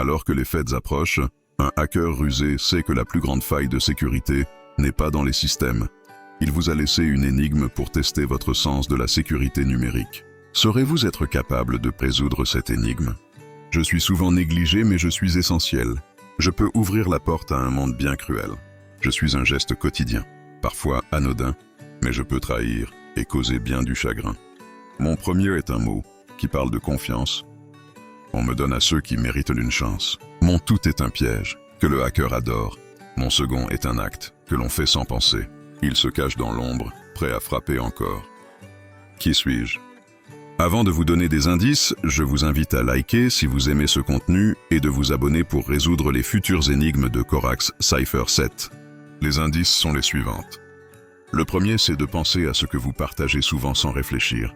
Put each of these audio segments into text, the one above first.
Alors que les fêtes approchent, un hacker rusé sait que la plus grande faille de sécurité n'est pas dans les systèmes. Il vous a laissé une énigme pour tester votre sens de la sécurité numérique. Saurez-vous être capable de résoudre cette énigme? Je suis souvent négligé, mais je suis essentiel. Je peux ouvrir la porte à un monde bien cruel. Je suis un geste quotidien, parfois anodin, mais je peux trahir et causer bien du chagrin. Mon premier est un mot qui parle de confiance. On me donne à ceux qui méritent une chance. Mon tout est un piège que le hacker adore. Mon second est un acte que l'on fait sans penser. Il se cache dans l'ombre, prêt à frapper encore. Qui suis-je? Avant de vous donner des indices, je vous invite à liker si vous aimez ce contenu et de vous abonner pour résoudre les futures énigmes de Corax Cypher 7. Les indices sont les suivantes. Le premier, c'est de penser à ce que vous partagez souvent sans réfléchir.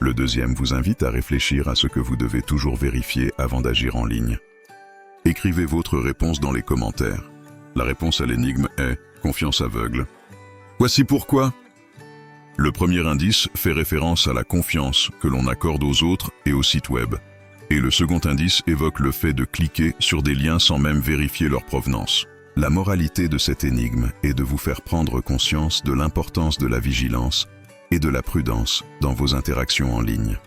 Le deuxième vous invite à réfléchir à ce que vous devez toujours vérifier avant d'agir en ligne. Écrivez votre réponse dans les commentaires. La réponse à l'énigme est « confiance aveugle ». Voici pourquoi. Le premier indice fait référence à la confiance que l'on accorde aux autres et au site web. Et le second indice évoque le fait de cliquer sur des liens sans même vérifier leur provenance. La moralité de cette énigme est de vous faire prendre conscience de l'importance de la vigilance et de la prudence dans vos interactions en ligne.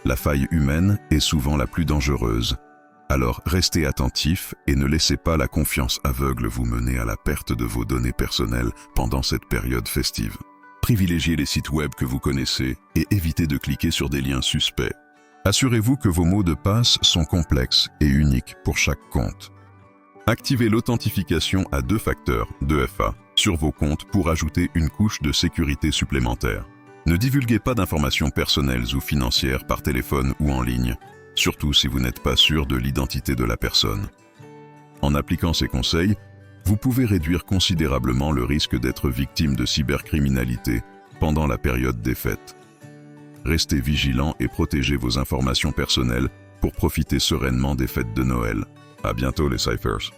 La faille humaine est souvent la plus dangereuse. Alors restez attentifs et ne laissez pas la confiance aveugle vous mener à la perte de vos données personnelles pendant cette période festive. Privilégiez les sites web que vous connaissez et évitez de cliquer sur des liens suspects. Assurez-vous que vos mots de passe sont complexes et uniques pour chaque compte. Activez l'authentification à 2 facteurs, 2FA, sur vos comptes pour ajouter une couche de sécurité supplémentaire. Ne divulguez pas d'informations personnelles ou financières par téléphone ou en ligne, surtout si vous n'êtes pas sûr de l'identité de la personne. En appliquant ces conseils, vous pouvez réduire considérablement le risque d'être victime de cybercriminalité pendant la période des fêtes. Restez vigilants et protégez vos informations personnelles pour profiter sereinement des fêtes de Noël. À bientôt les Cyphers.